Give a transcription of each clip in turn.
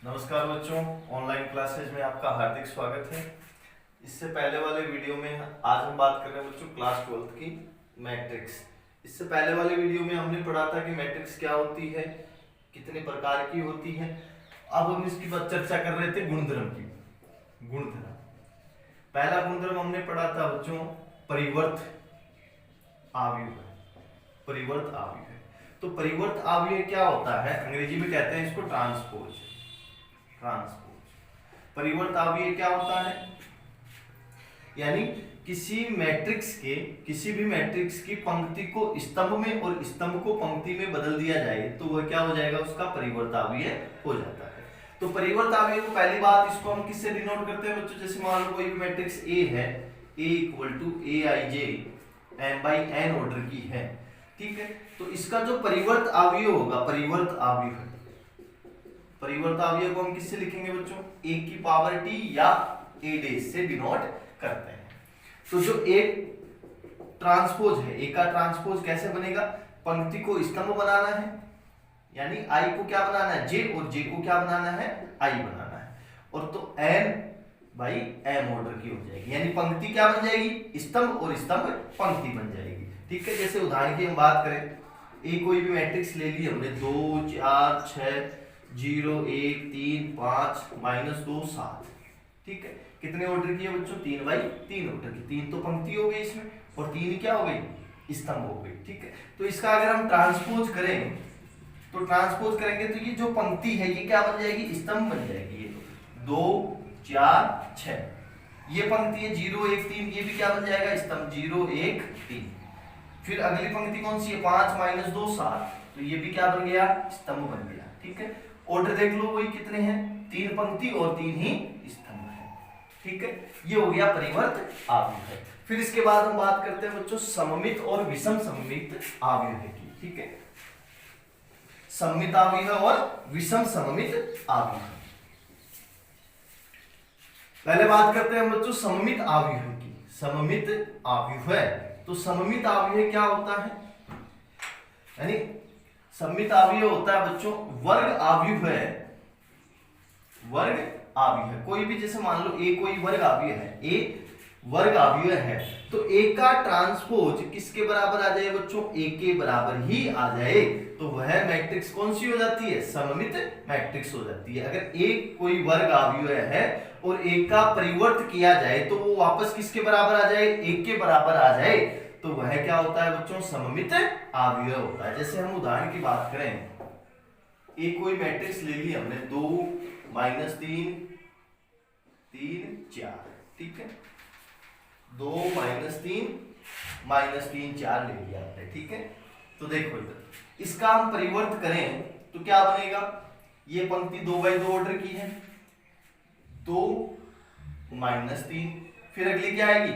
नमस्कार बच्चों, online classes में आपका हार्दिक स्वागत है। इससे पहले वाले वीडियो में आज हम बात कर रहे हैं बच्चों क्लास 12th की मैट्रिक्स। इससे पहले वाले वीडियो में हमने पढ़ा था कि मैट्रिक्स क्या होती है, कितने प्रकार की होती है। अब हम इसकी बात चर्चा कर रहे थे गुणधर्म की। गुणधर्म, पहला गुणधर्म हमने पढ़ा था बच्चों परिवर्त आव्यूह। परिवर्त आव्यूह, तो परिवर्त आव्यूह क्या होता है, अंग्रेजी में कहते हैं इसको ट्रांसपोज। ट्रांसपोज परिवर्त आव्यूह क्या होता है, यानी किसी भी मैट्रिक्स की पंक्ति को स्तंभ में और स्तंभ को पंक्ति में बदल दिया जाए तो वह क्या हो जाएगा, उसका परिवर्त आव्यूह हो जाता है। तो परिवर्त आव्यूह को पहली बात इसको हम किससे डिनोट करते हैं बच्चों, जैसे मान लो कोई भी मैट्रिक्स ए है, A equal to Aij m by n order की है, ठीक है। तो इसका जो परिवर्त आव्यूह होगा, परिवर्त आव्यूह को हम किससे लिखेंगे बच्चों, a की पावर t या a डेश से डिनोट करते हैं। तो जो एक ट्रांसपोज है, a का ट्रांसपोज कैसे बनेगा, पंक्ति को स्तंभ बनाना है, यानी i को क्या बनाना है j, और j को क्या बनाना है i बनाना है, और तो n बाई m ऑर्डर की हो जाएगी, यानी पंक्ति क्या बन जाएगी, स्तंभ, और स्तंभ पंक्ति बन जाएगी, ठीक है। जैसे उदाहरण की हम बात करें, a कोई भी मैट्रिक्स ले ली हमने, 2 4 6 0 1 3 5 -2 7, ठीक है। कितने ऑर्डर की है बच्चों, 3 बाई 3 ऑर्डर की। 3 तो पंक्ति हो गई इसमें, और 3 क्या हो गई, स्तंभ हो गई, ठीक है। तो इसका अगर हम ट्रांसपोज करें, तो ट्रांसपोज करेंगे तो ये जो पंक्ति है ये क्या बन जाएगी, स्तंभ बन जाएगी। ये 2 4 6 ये पंक्ति है, 0 1 3 ये भी क्या बन जाएगा, स्तंभ, 0 1 3। फिर अगली पंक्ति कौन सी है, 5 -2 7, तो ये भी क्या बन गया, स्तंभ बन गया, ठीक है। ऑर्डर देख लो वही कितने हैं, 3 पंक्ति और 3 ही स्तंभ है, ठीक है। ये हो गया परिवर्त आव्यूह। फिर इसके बाद हम बात करते हैं बच्चों सममित और विषम सममित आव्यूह की, ठीक है। सममित आव्यूह और विषम सममित आव्यूह। पहले बात करते हैं बच्चों सममित आव्यूह की। सममित आव्यूह, तो सममित आव्यूह क्या होता है, यानी सममित आव्यूह होता है बच्चों वर्ग आव्यूह है। वर्ग आव्यूह, कोई भी जैसे मान लो a कोई वर्ग आव्यूह है, a वर्ग आव्यूह है, तो a का ट्रांसपोज किसके बराबर आ जाए बच्चों, a के बराबर ही आ जाए, तो वह मैट्रिक्स कौन सी हो जाती है, सममित मैट्रिक्स हो जाती है। अगर a कोई वर्ग आव्यूह है और a का परिवर्त किया जाए तो वो वापस किसके बराबर आ जाए, 1 के बराबर आ जाए, तो वह क्या होता है बच्चों, सममित आव्यूह होता है। जैसे हम उदाहरण की बात करें, a कोई मैट्रिक्स ले ली हमने, 2 -3 3 4, ठीक है। 2 -3 -3 4 ले लिया आपने, ठीक है। तो देखो इधर इसका हम परिवर्त करें तो क्या बनेगा, ये पंक्ति 2 बाई 2 ऑर्डर की है, 2 -3, फिर अगली क्या आएगी,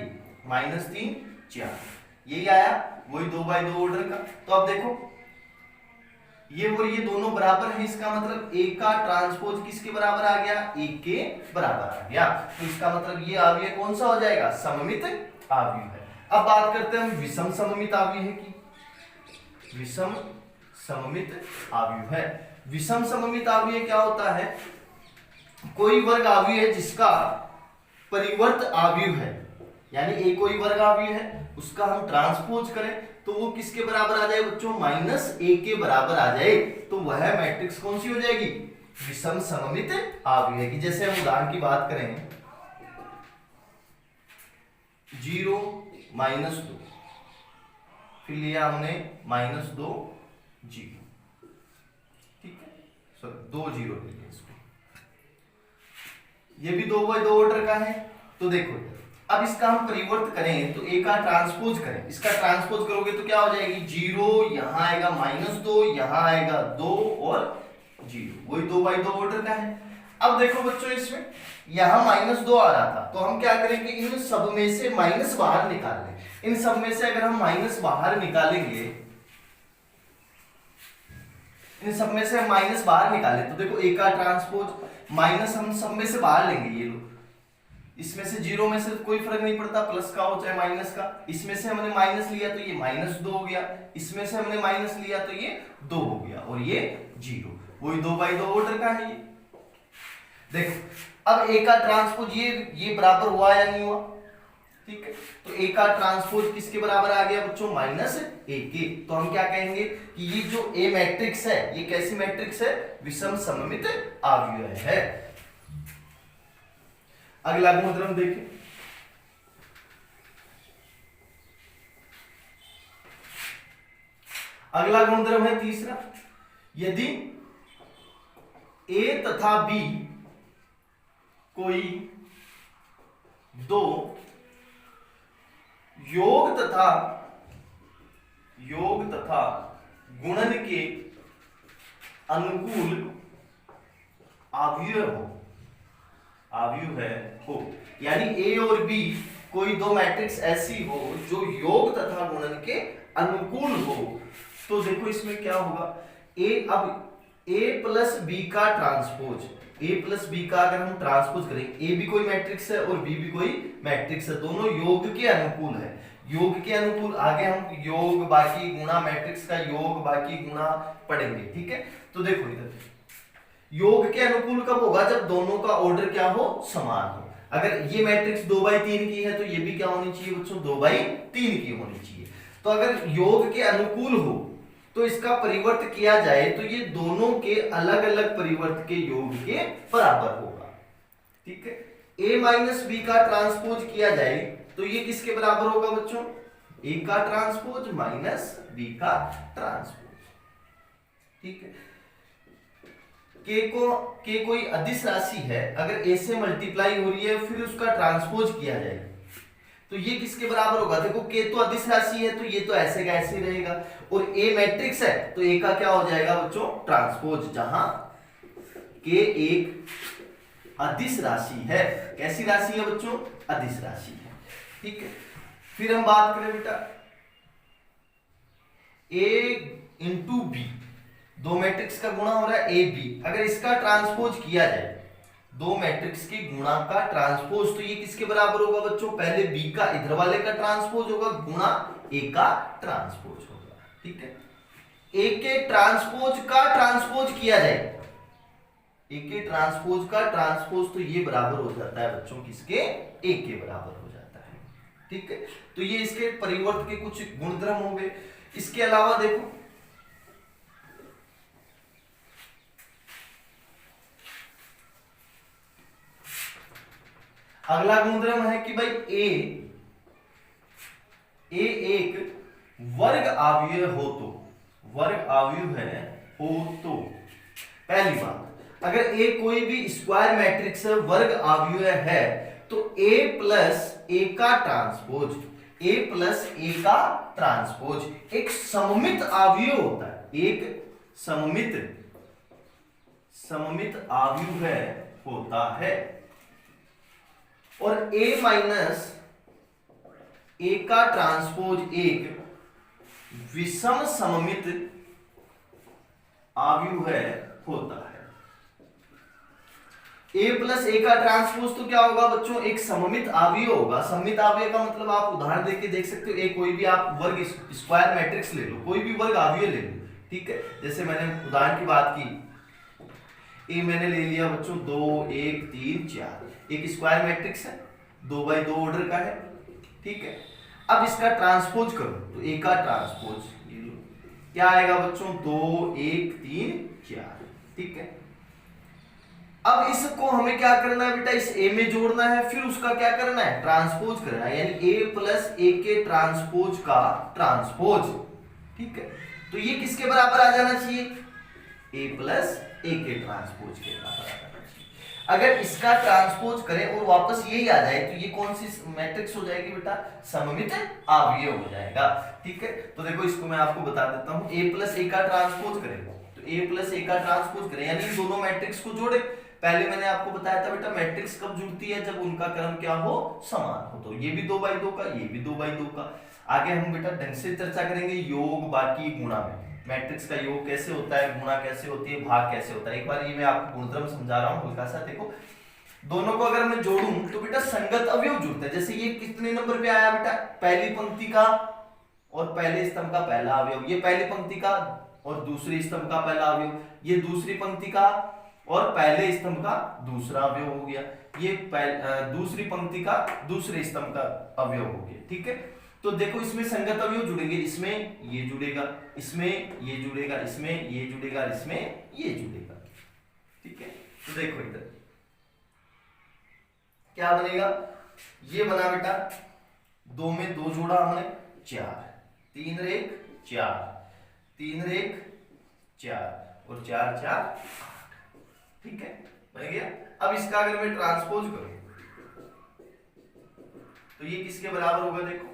-3 4, यही आया, वही 2 बाई 2 ऑर्डर का। तो अब देखो ये और ये दोनों बराबर है, इसका मतलब a का ट्रांसपोज किसके बराबर आ गया, 1 के बराबर आ गया, तो इसका मतलब ये आव्यूह कौन सा हो जाएगा, सममित आव्यूह है। अब बात करते हैं हम विषम सममित आव्यूह की। विषम सममित आव्यूह है, विषम सममित आव्यूह क्या होता है, कोई वर्ग आव्यूह है जिसका परिवर्त आव्यूह है, यानी a कोई वर्ग आव्यूह है, उसका हम ट्रांसपोज करें तो वो किसके बराबर आ जाए बच्चों, -1 के बराबर आ जाए, तो वह मैट्रिक्स कौन सी हो जाएगी, विषम सममित आव्यूह की। जैसे हम उदाहरण की बात करें, 0 -2, फिर लिया हमने -2 0, ठीक है, सॉरी 2 0 ले लिया इसको, ये भी 2 बाई 2 ऑर्डर का है। तो देखो अब इसका हम परिवर्त करें तो a का ट्रांसपोज करें, इसका ट्रांसपोज करोगे तो क्या हो जाएगी, 0 यहां आएगा, -2 यहां आएगा, 2 और 0, वही 2 बाई 2 ऑर्डर का है। अब देखो बच्चों इसमें यहां -2 आ रहा था, तो हम क्या करेंगे, इन सब में से माइनस बाहर निकाल लें। इन सब में से अगर हम माइनस बाहर निकालेंगे, इन सब में से हम माइनस बाहर निकालें तो देखो a का ट्रांसपोज माइनस हम सब में से बाहर लेंगे, ये लो, इसमें से 0 में से कोई फर्क नहीं पड़ता, प्लस का हो चाहे माइनस का, इसमें से हमने माइनस लिया तो ये -2 हो गया, इसमें से हमने माइनस लिया तो ये 2 हो गया, और ये 0, वही 2 बाई 2 ऑर्डर का है ये, देखो अब ए का ट्रांसपोज ये बराबर हुआ या नहीं हुआ, ठीक है। तो ए का ट्रांसपोज किसके बराबर आ गया बच्चों, माइनस ए के। तो हम क्या कहेंगे कि ये जो ए मैट्रिक्स है ये कैसी मैट्रिक्स है, विषम सममित अवयव है। अगला गुणधर्म देखें, अगला गुणधर्म है तीसरा, यदि ए तथा बी कोई दो योग तथा गुणन के अनुकूल अवयव हो, यानी ए और बी कोई दो मैट्रिक्स ऐसी हो जो योग तथा गुणन के अनुकूल हो, तो देखो इसमें क्या होगा, ए प्लस बी का ट्रांसपोज, ए प्लस बी का अगर हम ट्रांसपोज करें, ए भी कोई मैट्रिक्स है और बी भी कोई मैट्रिक्स है, दोनों योग के अनुकूल है। योग के अनुकूल आगे हम योग बाकी गुणा, मैट्रिक्स का योग बाकी गुणा पढ़ेंगे, ठीक है। तो देखो इधर योग के अनुकूल कब होगा, जब दोनों का ऑर्डर क्या हो, समान हो। अगर ये मैट्रिक्स 2/3 की है तो ये भी क्या होनी चाहिए बच्चों, 2/3 की होनी चाहिए। तो अगर योग के अनुकूल हो तो इसका परिवर्त किया जाए तो ये दोनों के अलग अलग परिवर्त के योग के बराबर होगा, ठीक है। a माइनस बी का ट्रांसपोज किया जाए तो ये किसके बराबर होगा बच्चों, a का ट्रांसपोज माइनस b का ट्रांसपोज, ठीक है। k कोई अदिश राशि है, अगर a से मल्टीप्लाई हो रही है फिर उसका ट्रांसपोज किया जाए तो ये किसके बराबर होगा, देखो k तो अदिश राशि है तो ये तो ऐसे का ऐसे रहेगा, और a मैट्रिक्स है तो a का क्या हो जाएगा बच्चों, ट्रांसपोज, जहां k एक अदिश राशि है। कैसी राशि है बच्चों, अदिश राशि है, ठीक है। फिर हम बात करें बेटा a इंटू बी, दो मैट्रिक्स का गुणा हो रहा है ए बी, अगर इसका ट्रांसपोज किया जाए, दो मैट्रिक्स के गुणा का ट्रांसपोज, तो ये किसके बराबर होगा बच्चों, पहले बी का इधर वाले का ट्रांसपोज होगा गुणा ए का ट्रांसपोज होगा, ठीक है। ए के ट्रांसपोज का ट्रांसपोज किया जाए, ए के ट्रांसपोज का ट्रांसपोज, तो ये बराबर हो जाता है बच्चों किसके, ए के बराबर हो जाता है, ठीक है। तो ये इसके परिवर्त के कुछ गुणधर्म हो गए। इसके अलावा देखो अगला गुणधर्म है कि भाई ए एक वर्ग अवयव हो तो, वर्ग अवयव है हो तो, पहली बात अगर ए कोई भी स्क्वायर मैट्रिक्स वर्ग अवयव है तो a प्लस ए का ट्रांसपोज, a प्लस ए का ट्रांसपोज एक सममित अवयव होता है, एक सममित अवयव है होता है। और a माइनस ए का ट्रांसपोज एक विषम सममित अवयव है होता है। a प्लस ए का ट्रांसपोज तो क्या होगा बच्चों, एक सममित अवयव होगा। सममित अवयव का मतलब आप उदाहरण देके देख सकते हो, एक कोई भी आप वर्ग स्क्वायर मैट्रिक्स ले लो, कोई भी वर्ग अवयव ले लो, ठीक है। जैसे मैंने उदाहरण की बात की, ए मैंने ले लिया बच्चों 2 1 3 4, एक स्क्वायर मैट्रिक्स है, 2x2 ऑर्डर का है, ठीक है। अब इसका ट्रांसपोज करो तो ए का ट्रांसपोज ये लो, क्या आएगा बच्चों 2 1 3 4, ठीक है। अब इसको हमें क्या करना है बेटा, इस ए में जोड़ना है, फिर उसका क्या करना है, ट्रांसपोज करना है, यानी a प्लस ए के ट्रांसपोज का ट्रांसपोज, ठीक है। तो ये किसके बराबर आ जाना चाहिए, a प्लस ए के ट्रांसपोज के बराबर आ जाना चाहिए। अगर इसका ट्रांसपोज करें और वापस यही आ जाए तो ये कौन सी मैट्रिक्स हो जाएगी बेटा, सममित अवयव हो जाएगा, ठीक है। तो देखो इसको मैं आपको बता देता हूं, a प्लस ए का ट्रांसपोज करेगा तो a प्लस ए का ट्रांसपोज करें, यानी दोनों मैट्रिक्स को जोड़े। पहले मैंने आपको बताया था बेटा मैट्रिक्स कब जुड़ती है, जब उनका क्रम क्या हो, समान हो। तो ये भी 2x2 का, ये भी 2x2 का। आगे हम बेटा ढंग से चर्चा करेंगे योग बाकी गुणा में, मैट्रिक्स का योग कैसे होता है, गुणा कैसे होती है, भाग कैसे होता है। एक बार ये मैं आपको गुणधर्म समझा रहा हूँ हल्का सा, देखो दोनों को अगर मैं जोड़ूं तो बेटा संगत अवयव जुड़ता है। जैसे ये कितने नंबर पे आया बेटा, पहली पंक्ति का और पहले स्तंभ का पहला अवयव, ये पहली पंक्ति का और दूसरी स्तंभ का पहला अवयव, ये दूसरी पंक्ति का और पहले स्तंभ का दूसरा अवयव हो गया, ये दूसरी पंक्ति का दूसरे स्तंभ का अवयव हो गया। ठीक है, तो देखो इसमें संगत अवयव जुड़ेंगे, इसमें ये जुड़ेगा, इसमें ये जुड़ेगा, इसमें ये जुड़ेगा, इसमें ये जुड़ेगा। ठीक है, तो देखो इधर क्या बनेगा, ये बना बेटा 2 में 2 जोड़ा हमने 4, 3 रेख 4, 3 रेख 4 और 4 4 8। ठीक है, बन गया। अब इसका अगर मैं ट्रांसपोज करूं तो ये किसके बराबर होगा, देखो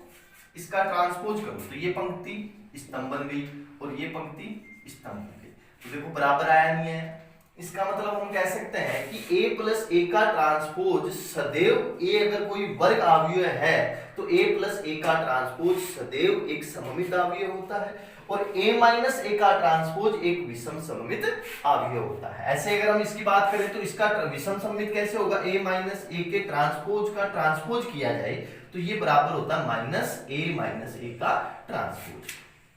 इसका ट्रांसपोज करूं तो ये पंक्ति स्तंभ बन गई और ये पंक्ति स्तंभ बन गई, तो देखो बराबर आया नहीं है। इसका मतलब हम कह सकते हैं कि a प्लस ए का ट्रांसपोज सदैव, a अगर कोई वर्ग अवयव है तो a प्लस ए का ट्रांसपोज सदैव एक सममित अवयव होता है और a माइनस ए का ट्रांसपोज एक विषम सममित अवयव होता है। ऐसे अगर हम इसकी बात करें तो इसका विषम सममित कैसे होगा, a माइनस ए के ट्रांसपोज का ट्रांसपोज किया जाए तो ये बराबर होता है माइनस ए का ट्रांसपोज।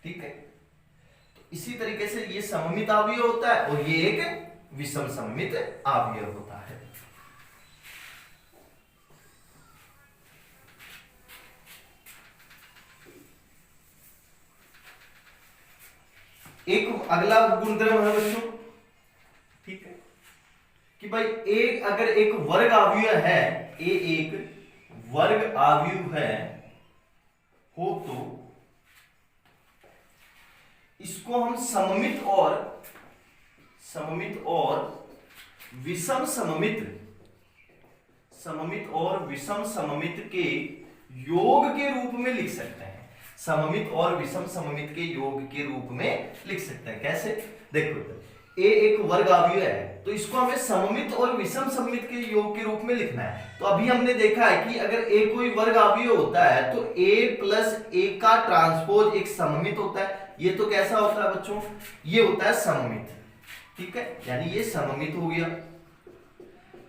ठीक है, तो इसी तरीके से ये सममित अवयव होता है और ये एक विषम सममित अवयव होता है। एक अगला गुणधर्म है बच्चों, ठीक है, कि भाई ए अगर एक वर्ग अवयव है, ए एक वर्ग अवयव है हो तो इसको हम सममित और विषम सममित के योग के रूप में लिख सकते हैं। सममित और विषम सममित के योग के रूप में लिख सकते हैं। कैसे, देखो ए एक वर्ग अवयव है तो इसको हमें सममित और विषम सममित के योग के रूप में लिखना है। तो अभी हमने देखा है कि अगर ए कोई वर्ग अवयव होता है तो a प्लस ए का ट्रांसपोज एक सममित होता है। ये तो कैसा होता है बच्चों, ये होता है सममित। ठीक है, यानी ये सममित हो गया,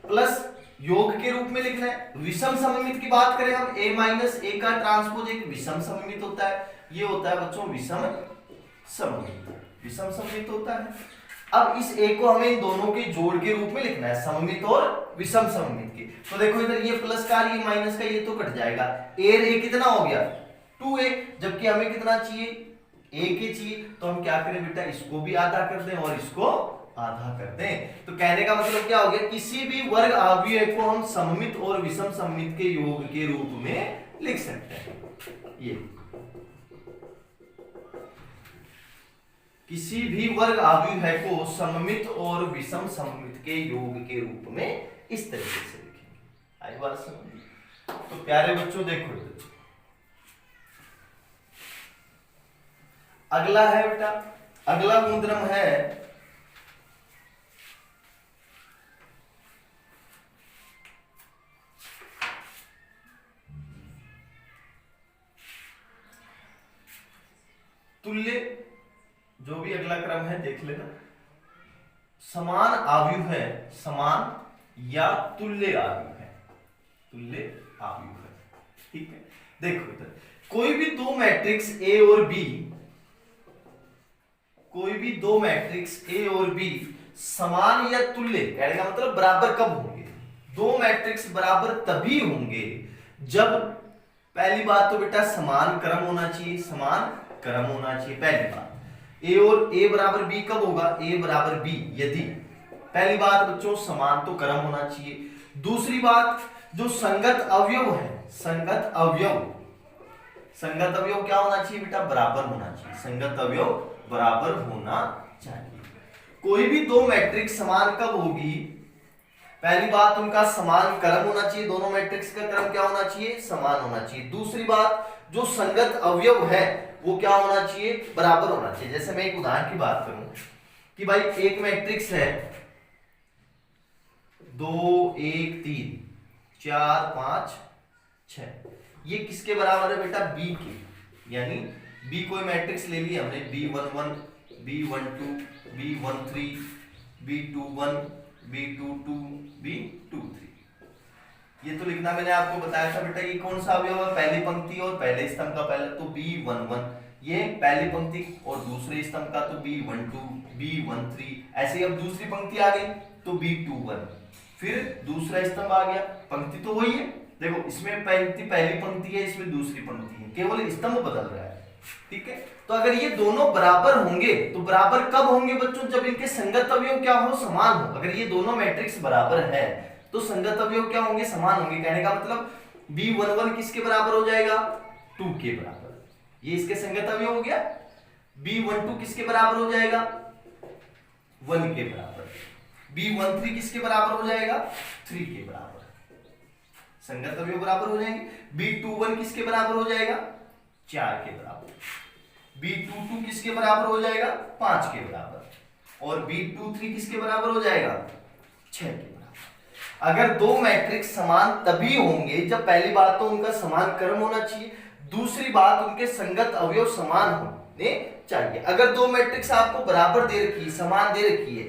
प्लस योग के रूप में लिखना है। विषम सममित की बात करें हम, a माइनस ए का ट्रांसपोज एक विषम सममित होता है, ये होता है बच्चों विषम सममित होता है। अब इस a को हमें इन दोनों के जोड़ के रूप में लिखना है, सममित और विषम सममित के। तो देखो इधर ये प्लस का ये माइनस का ये तो कट जाएगा, a कितना हो गया 2a, जबकि हमें कितना चाहिए a के चाहिए, तो हम क्या करें बेटा, इसको भी आधा कर दें और इसको आधा कर दें। तो कहने का मतलब क्या हो गया, किसी भी वर्ग अवयव को हम सममित और विषम सममित के योग के रूप में लिख सकते हैं। ये किसी भी वर्ग अवयव है को सममित और विषम सममित के योग के रूप में इस तरीके से लिखेंगे। आई बात समझ? तो प्यारे बच्चों देखो, अगला है बेटा, अगला गुणधर्म है तुल्य। जो भी अगला क्रम है देख लेना, समान अवयव है, समान या तुल्य अवयव है, तुल्य अवयव है। ठीक है, देखो इधर कोई भी दो मैट्रिक्स ए और बी, कोई भी दो मैट्रिक्स ए और बी समान या तुल्य, कहने का मतलब बराबर कब होंगे, दो मैट्रिक्स बराबर तभी होंगे जब, पहली बात तो बेटा समान क्रम होना चाहिए, समान क्रम होना चाहिए पहली बात। ए और ए बराबर बी कब होगा, ए बराबर बी यदि, पहली बात बच्चों समान तो क्रम होना चाहिए। दूसरी बात जो संगत अवयव है, संगत अवयव क्या होना चाहिए बेटा, बराबर होना चाहिए, संगत अवयव बराबर होना चाहिए। कोई भी दो मैट्रिक्स समान कब होगी, पहली बात उनका समान क्रम होना चाहिए, दोनों मैट्रिक्स का क्रम क्या होना चाहिए, समान होना चाहिए। दूसरी बात जो संगत अवयव है वो क्या होना चाहिए, बराबर होना चाहिए। जैसे मैं एक उदाहरण की बात करूं कि भाई एक मैट्रिक्स है 2 1 3 4 5 6, ये किसके बराबर है बेटा, बी के, यानी बी कोई मैट्रिक्स ले लिया हमने, B11 B12 B13 B21 B22 B23, ये तो लिखना मैंने आपको बताया था बेटा, ये कौन सा अवयव है, पहली पंक्ति और पहले स्तंभ का पहला, तो B11 ये पहली पंक्ति और दूसरे स्तंभ का तो B12 B13, ऐसे ही अब दूसरी पंक्ति आ गई तो B21, फिर दूसरा स्तंभ आ गया, पंक्ति तो वही है, देखो इसमें पहली पंक्ति है, इसमें दूसरी पंक्ति है, केवल स्तंभ बदल रहा है, ठीक है। तो अगर ये दोनों बराबर होंगे तो बराबर कब होंगे बच्चों, जब इनके संगत अवयव क्या हो, समान हो। अगर ये दोनों मैट्रिक्स बराबर है तो संगत अवयव क्या होंगे, समान होंगे। कहने का मतलब B11 किसके बराबर हो जाएगा, 2 के बराबर, ये इसके संगत अवयव हो गया। B12 किसके बराबर हो जाएगा, 1 के बराबर। B13 किसके बराबर हो जाएगा, 3 के बराबर, संगत अवयव बराबर हो जाएंगे। B21 किसके बराबर हो जाएगा, 4 के बराबर। B22 किसके बराबर हो जाएगा, 5 के बराबर। और B23 किसके बराबर हो जाएगा, 6 के बराबर। अगर दो मैट्रिक्स समान तभी होंगे जब, पहली बात तो उनका समान क्रम होना चाहिए, दूसरी बात उनके संगत अवयव समान होने चाहिए। अगर दो मैट्रिक्स आपको बराबर दे रखी है, समान दे रखी है,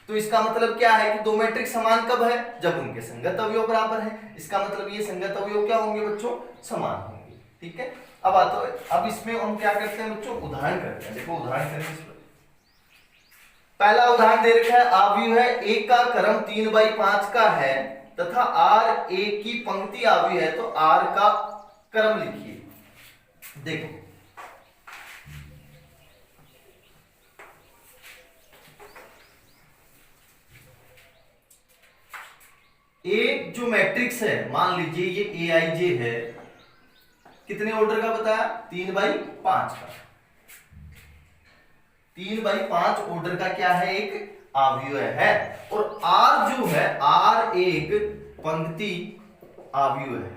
तो इसका मतलब क्या है कि दो मैट्रिक्स समान कब है, जब उनके संगत अवयव बराबर है। इसका मतलब ये संगत अवयव क्या होंगे बच्चों, समान होंगे, ठीक है। अब इसमें हम क्या करते हैं बच्चों, उदाहरण करते हैं। देखो उदाहरण करें इस पर। पहला उदाहरण दे रखा है, अवयव है ए का क्रम 3/5 का है तथा आर ए की पंक्ति अवयव है, तो आर का क्रम लिखिए। देखो एक जो मैट्रिक्स है, मान लीजिए ये ए आई जे है, कितने ऑर्डर का बताया, 3/5 का। 3/5 ऑर्डर का क्या है, एक अवयव है। और आर जो है, आर एक पंक्ति अवयव है,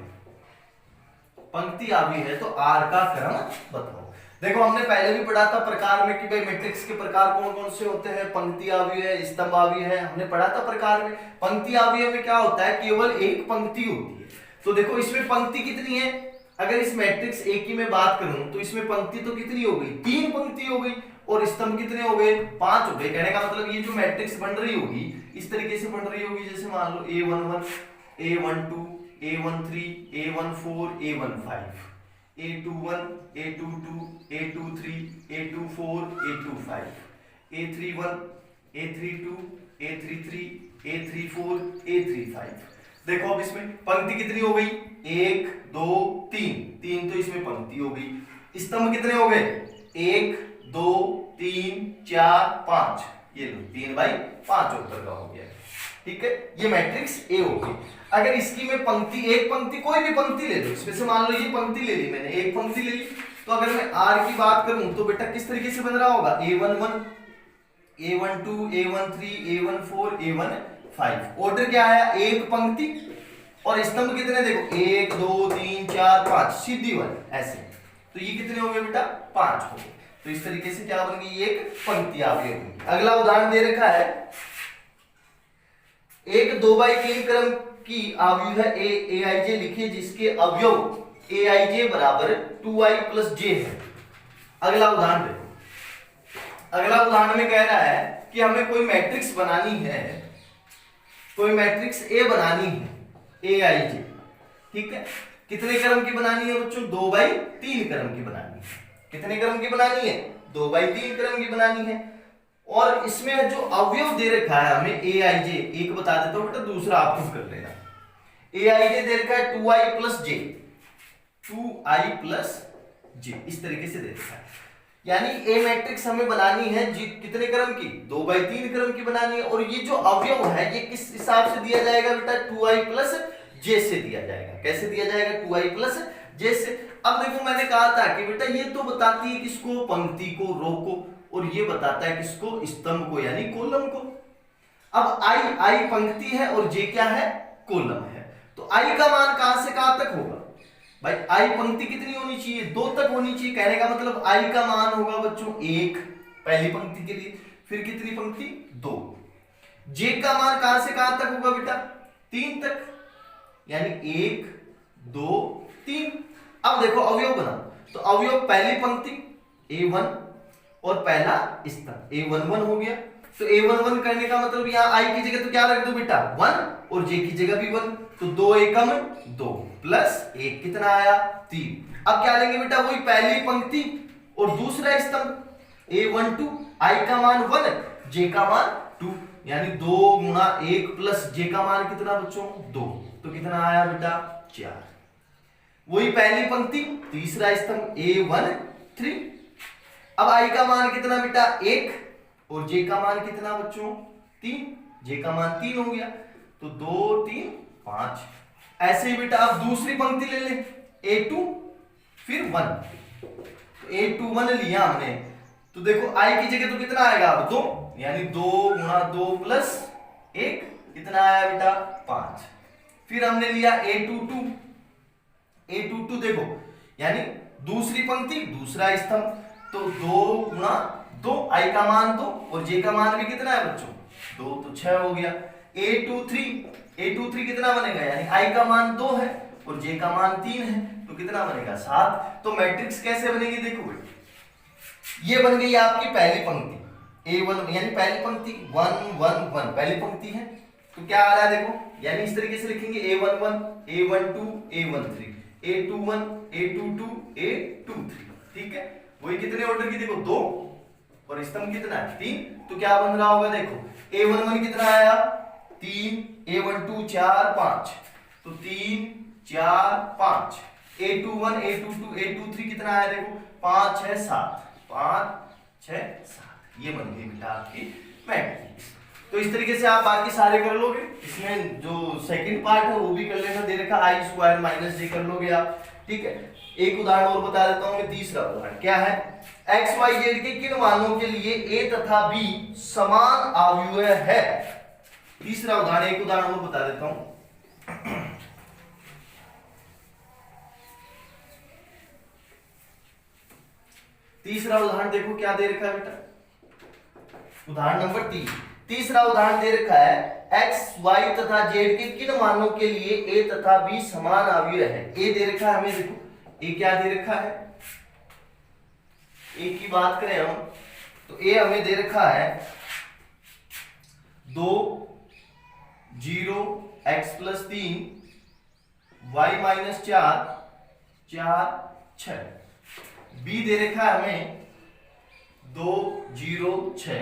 पंक्ति अवयव है, तो आर का क्रम बताओ। देखो हमने पहले भी पढ़ा था प्रकार में कि भाई मैट्रिक्स के प्रकार कौन कौन से होते हैं, पंक्ति अवयव है, स्तंभ अवयव है, हमने पढ़ा था प्रकार में। पंक्ति अवयव में क्या होता है, केवल एक पंक्ति होती है। तो देखो इसमें पंक्ति कितनी है, अगर इस मैट्रिक्स ए की मैं बात करूं तो इसमें पंक्ति तो कितनी हो गई, 3 पंक्ति हो गई, और स्तंभ कितने हो गए, 5 हो गए। कहने का मतलब ये जो मैट्रिक्स बन रही होगी इस तरीके से बन रही होगी, जैसे मान लो A11, A12, A13, A14, A15, A21, A22, A23, A24, A25, A31, A32, A33, A34, A35। देखो अब इसमें पंक्ति कितनी हो गई, 1 2 3 तो इसमें पंक्ति हो गई। स्तंभ कितने हो गए, 1 2 3 4 5, ये लो 3/5 ऊपर का हो गया, ठीक है। ये मैट्रिक्स ए होगी। अगर इसकी मैं पंक्ति, एक पंक्ति, कोई भी पंक्ति ले लो, इसमें से मान लो ये पंक्ति ले ली मैंने, एक पंक्ति ले ली, तो अगर मैं आर की बात करूं तो बेटा किस तरीके से बन रहा होगा, A11, A12, A13, A14, A15। Order क्या है, एक पंक्ति, और स्तंभ कितने, देखो 1 2 3 4 5, सीधी वाली ऐसे, तो ये कितने हो गए बेटा, 5 हो गए। तो इस तरीके से क्या बन गई, एक पंक्ति अवयव होगी। अगला उदाहरण दे रखा है, एक 2/3 क्रम की अवयव है ए आई जे, लिखिए जिसके अवयव ए आई जे बराबर 2i + j है। अगला उदाहरण देखो, अगला उदाहरण में कह रहा है कि हमें कोई मैट्रिक्स बनानी है, कोई मैट्रिक्स ए बनानी है, ए आई जे, ठीक है। कितने क्रम की बनानी है बच्चों, 2/3 क्रम की बनानी है। कितने क्रम की बनानी है, 2/3 क्रम की बनानी है। और इसमें जो अवयव दे रखा है हमें ए आई जे, एक बता देता हूं बेटा, दूसरा आप खुद कर लेना। ए आई जे दे रखा है 2i + j, 2i + j, इस तरीके से दे रखा है। यानी ए मैट्रिक्स हमें बनानी है कितने क्रम की, 2/3 क्रम की बनानी है। और ये जो अवयव है ये किस हिसाब से दिया जाएगा बेटा, 2i + j से दिया जाएगा। कैसे दिया जाएगा, 2i + j से। अब देखो मैंने कहा था कि बेटा ये तो बताती है किसको, पंक्ति को, रो को, और ये बताता है किसको, स्तंभ को यानी कॉलम को। अब आई पंक्ति है और जे क्या है, कॉलम है। तो आई का मान कहां से कहां तक होगा भाई, आई पंक्ति कितनी होनी चाहिए, 2 तक होनी चाहिए। कहने का मतलब आई का मान होगा बच्चों 1 पहली पंक्ति के लिए, फिर कितनी पंक्ति, 2। जे का मान कहां से कहां तक होगा बेटा, 3 तक, यानी 1 2 3। अब देखो अवयव बना, तो अवयव पहली पंक्ति A1 और पहला स्तंभ A11 हो गया। तो A11 करने का मतलब यहाँ आई की जगह तो क्या रख दो बेटा, 1, और जे की जगह भी 1, तो 2 एकम 2 + 1 कितना आया, 3। अब क्या लेंगे बेटा, वही पहली पंक्ति और दूसरा स्तंभ A12, आई का मान 1, जे का मान 2, यानी 2 गुणा 1 प्लस जे का मान कितना बच्चों 2, तो कितना आया बेटा 4। वही पहली पंक्ति तीसरा स्तंभ A1 3। अब i का मान कितना बेटा 1 और j का मान कितना बच्चों 3, j का मान 3 हो गया, तो 2 3 5। ऐसे ही बेटा अब दूसरी पंक्ति ले ले A2 फिर 1, तो A21 लिया हमने, तो देखो i की जगह तो कितना आएगा अब 2, यानी 2 गुणा 2 प्लस 1 कितना आया बेटा 5। फिर हमने लिया A22, A22 देखो यानी दूसरी पंक्ति दूसरा स्तंभ, तो 2 गुणा 2, i का मान 2 और j का मान भी कितना है बच्चों 2, तो 6 हो गया। A23 कितना बनेगा, यानी i का मान 2 है और j का मान 3 है, तो कितना बनेगा 7। तो मैट्रिक्स कैसे बनेगी देखो बेटा, ये बन गई आपकी पहली पंक्ति A1, यानी पहली पंक्ति 1 1 1 पहली पंक्ति है, तो क्या आ रहा है देखो, यानी इस तरीके से लिखेंगे A11 A12 A13 A21 A22 A23, ठीक है। वही कितने ऑर्डर की देखो 2 और स्तंभ कितना है 3, तो क्या बन रहा होगा देखो A11 कितना आया 3, A12 4 5, तो 3 4 5, A21 A22 A23 कितना आया देखो 5 6 7 5 6 7, ये बन गई बेटा आपकी मैट्रिक्स। तो इस तरीके से आप बाकी सारे कर लोगे, इसमें जो सेकंड पार्ट है वो भी कर लेना, दे रखा i स्क्वायर माइनस j कर लोगे आप, ठीक है। एक उदाहरण और बता देता हूं मैं, तीसरा उदाहरण क्या है, x y z के किन मानों के लिए a तथा b समान अवयव है। तीसरा उदाहरण, एक उदाहरण और बता देता हूं। तीसरा उदाहरण देखो क्या दे रखा है बेटा, उदाहरण नंबर 3। तीसरा उदाहरण दे रखा है x y तथा z के किन मानों के लिए a तथा b समान अवयव है। a दे रखा है हमें, देखो a क्या दे रखा है, a की बात करें हम तो a हमें दे रखा है 2 0 x plus 3 y minus 4 4 6। b दे रखा है हमें 2 0 6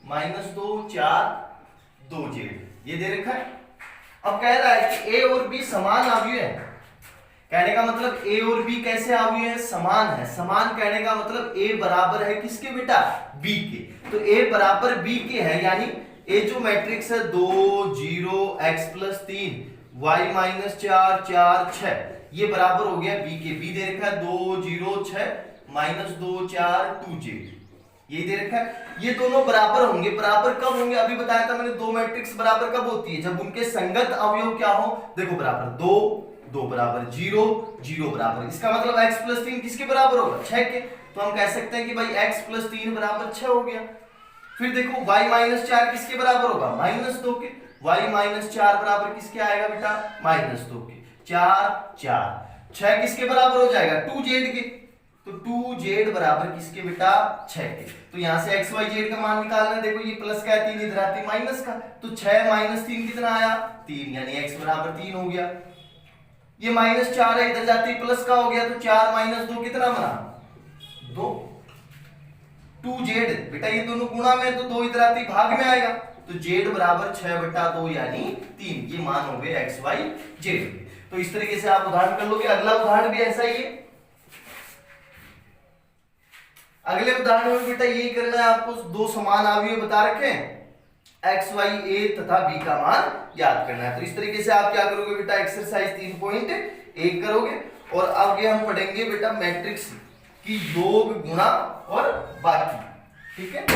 माइनस 2 4 2 z, ये दे रखा है। अब कह रहा है कि a और b समान अवयव है, कहने का मतलब a और b कैसे अवयव है, समान है। समान कहने का मतलब a बराबर है किसके बेटा b के, तो a बराबर b के है, यानी a जो मैट्रिक्स है 2 0 x प्लस 3 y माइनस 4 4 6, ये बराबर हो गया b के। b दे रखा है 2 0 6 माइनस 2 4 2 z, ये दे रखा है। ये दोनों बराबर होंगे, बराबर कब होंगे अभी बताया था मैंने, दो मैट्रिक्स बराबर कब होती है, जब उनके संगत अवयव क्या हो, देखो बराबर 2 2 बराबर 0 0 बराबर, इसका मतलब x प्लस 3 किसके बराबर होगा 6 के, तो हम कह सकते हैं कि भाई x प्लस 3 बराबर 6 हो गया। फिर देखो y माइनस 4 किसके बराबर होगा माइनस 2 के, y माइनस 4 बराबर किसके आएगा बेटा माइनस 2 के, 4 4 6 किसके बराबर हो जाएगा 2z के, तो 2z बराबर किसके बेटा 6 के। तो यहां से x y z का मान निकालना है, देखो ये प्लस का है 3 इधर आती माइनस का, तो 6 माइनस 3 कितना आया 3, यानी x बराबर 3 हो गया। ये माइनस 4 है इधर जाती प्लस का हो गया, तो 4 माइनस 2 कितना बना 2, 2z बेटा ये दोनों गुणा में, तो 2 इधर आती भाग में आएगा, तो z बराबर 6 बटा 2 यानी 3, ये मान हो गए x y z। तो इस तरीके से आप उदाहरण कर लोगे। अगला उदाहरण भी ऐसा ही है, अगले उदाहरण में बेटा यही करना है आपको, दो समान अवयव बता रखे हैं x y a तथा b का मान याद करना है। तो इस तरीके से आप क्या करोगे बेटा एक्सरसाइज 3.1 करोगे, और आगे हम पढ़ेंगे बेटा मैट्रिक्स की योग गुणा और बाकी, ठीक है।